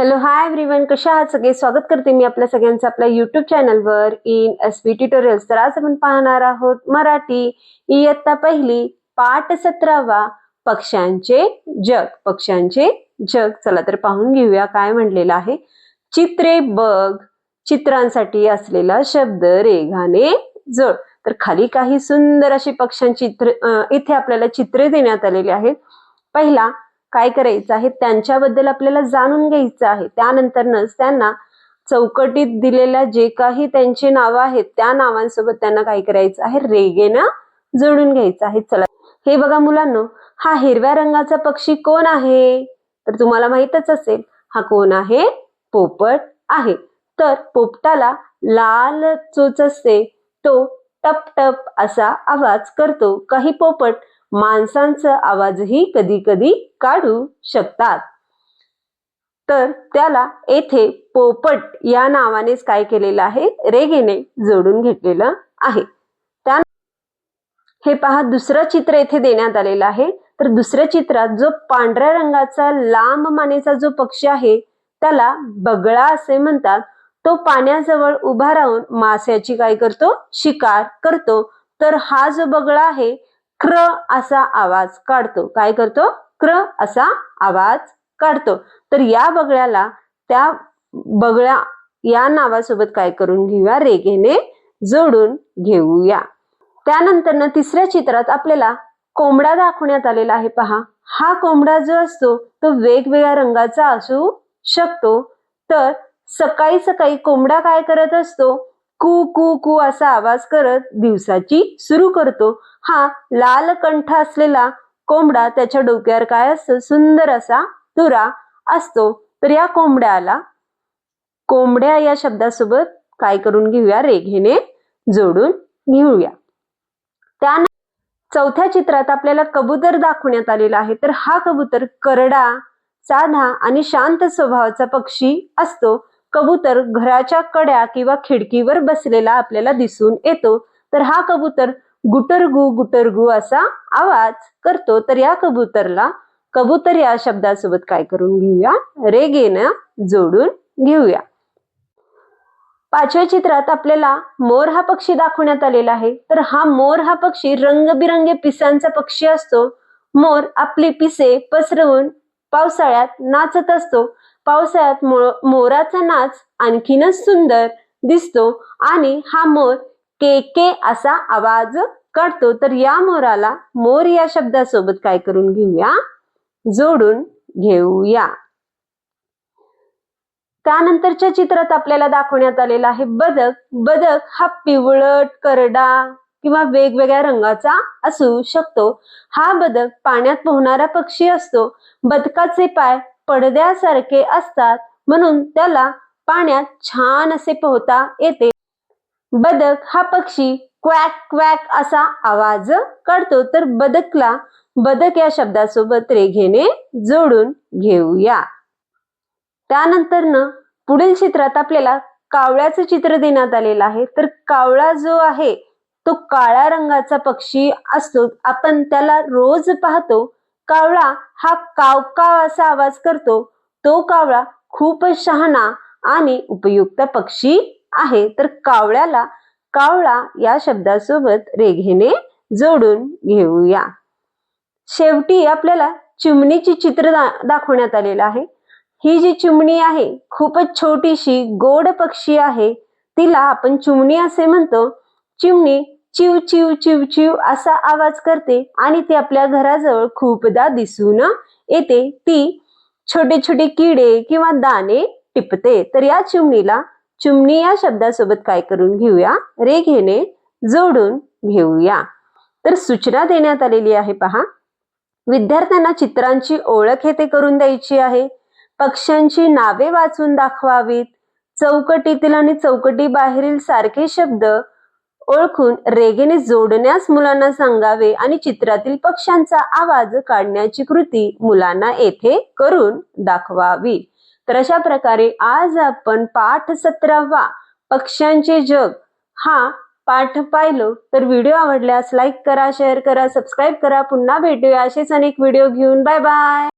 Hello hi everyone, कशा आहात सगळे? स्वागत करते मी आपल्या सगळ्यांचं आपल्या YouTube चॅनलवर इन एसबी ट्युटोरियल्स. तर आज आपण पाहणार आहोत मराठी इयत्ता पहिली पाठ 17वा पक्ष्यांचे जग. पक्ष्यांचे जग. चला तर पाहून घेऊया काय म्हणलेलं आहे. चित्रे बघ, चित्रांसाठी असलेला शब्द रेघाने जोड. तर खाली काही सुंदर अशी पक्ष्यांची इथे आपल्याला चित्रे देण्यात आलेली आहेत. पहिला काय करायचं आहे, त्यांच्याबद्दल आपल्याला जाणून घ्यायचं आहे. त्यानंतरच त्यांना चौकटीत दिलेल्या जे काही त्यांची नावं आहेत त्या नावांसोबत त्यांना काय करायचं आहे, रेघेनं जोडून घ्यायचं आहे. चला हे बघा मुलांनो, हा हिरव्या रंगाचा पक्षी कोण आहे? तर तुम्हाला माहितच असेल, हा कोण आहे? पोपट आहे. तर पोपटाला लाल चोच असते, तो टप टप असा आवाज करतो. काही पोपट माणसांचा आवाजही कधी कधी काढू शकतात. तर त्याला येथे पोपट या नावानेच काय केलेलं आहे, रेघेने जोडून घेतलेलं आहे. हे पहा, दुसरं चित्र येथे देण्यात आलेलं आहे. तर दुसऱ्या चित्रात जो पांढऱ्या रंगाचा लांब मानेचा जो पक्षी आहे त्याला बगळा असे म्हणतात. तो पाण्याजवळ उभा राहून माशाची काय करतो, शिकार करतो. तर हा जो बगळा आहे क्र असा आवाज काढतो. काय करतो? क्र असा आवाज काढतो. तर या बगळ्याला त्या बगळा या नावासोबत काय करून घेऊया, रेघेने जोडून घेऊया. त्यानंतर तिसऱ्या चित्रात आपल्याला कोंबडा दाखवण्यात आलेला आहे. पहा, हा कोंबडा जो असतो तो वेगवेगळ्या रंगाचा असू शकतो. तर सकाळी सकाळी कोंबडा काय करत असतो, कू कू कू असा आवाज करत दिवसाची सुरू करतो. हा लाल कंठ असलेला कोंबडा, त्याच्या डोक्यावर काय असतं, सुंदर असा तुरा असतो. तर या कोंबड्याला कोंबड्या या शब्दासोबत काय करून घेऊया, रेघेने जोडून घेऊया. त्यानंतर चौथ्या चित्रात आपल्याला कबूतर दाखवण्यात आलेला आहे. तर हा कबूतर करडा, साधा आणि शांत स्वभावाचा पक्षी असतो. कबूतर घराच्या कड्या किंवा खिडकीवर बसलेला आपल्याला दिसून येतो. तर हा कबूतर गुटरगू गुटरगू असा आवाज करतो. तर या कबूतरला कबूतर या शब्दासोबत काय करून घेऊया, रेघेनं जोडून घेऊया. पाचव्या चित्रात आपल्याला मोर हा पक्षी दाखवण्यात आलेला आहे. तर हा मोर हा पक्षी रंगबिरंगी पिसांचा पक्षी असतो. मोर आपली पिसे पसरवून पावसाळ्यात नाचत असतो. पावसाळ्यात मोराचा नाच आणखीनच सुंदर दिसतो आणि हा मोर के के असा आवाज काढतो. तर या मोराला मोर या शब्दासोबत काय करून घेऊया, जोडून घेऊया. त्यानंतरच्या चित्रात आपल्याला दाखवण्यात आलेला आहे बदक. बदक हा पिवळट, करडा किंवा वेगवेगळ्या रंगाचा असू शकतो. हा बदक पाण्यात पोहणारा पक्षी असतो. बदकाचे पाय पडद्यासारखे असतात म्हणून त्याला पाण्यात छान असे पोहता येते. बदक हा पक्षी क्वॅक क्वॅक असा आवाज काढतो. तर बदकला बदक या शब्दासोबत रेघेने जोडून घेऊया. त्यानंतर पुढील चित्रात आपल्याला कावळ्याचं चित्र देण्यात आलेलं आहे. तर कावळा जो आहे तो काळ्या रंगाचा पक्षी असतो. आपण त्याला रोज पाहतो. कावळा हा काव काव असा आवाज करतो. तो कावळा खूप शहाणा आणि उपयुक्त पक्षी आहे. तर कावळ्याला कावळा या शब्दासोबत रेघेने जोडून घेऊया. शेवटी आपल्याला चिमणीची चित्र दाखवण्यात आलेलं आहे. ही जी चिमणी आहे खूपच छोटीशी गोड पक्षी आहे. तिला आपण चिमणी असे म्हणतो. चिमणी चिव चिव चिव चिव असा आवाज करते आणि ती आपल्या घराजवळ खूपदा दिसून येते. ती छोटे छोटे किडे किंवा दाणे टिपते. तर या चिमणीला चिमणी या शब्दासोबत काय करून घेऊया, रेघेने जोडून घेऊया. तर सूचना देण्यात आलेली आहे. पहा, विद्यार्थ्यांना चित्रांची ओळख येथे करून द्यायची आहे. पक्ष्यांची नावे वाचून दाखवावीत. चौकटीतील आणि चौकटी बाहेरील सारखे शब्द ओळखून रेघेने जोडण्यास मुलांना सांगावे आणि चित्रातील पक्ष्यांचा आवाज काढण्याची कृती मुलांना येथे करून दाखवावी. तर अशा प्रकारे आज आपण पाठ 17वा पक्ष्यांचे जग हा पाठ पाहिलो. तर व्हिडिओ आवडल्यास लाईक करा, शेअर करा, सबस्क्राईब करा. पुन्हा भेटूया असेच अनेक व्हिडिओ घेऊन. Bye bye.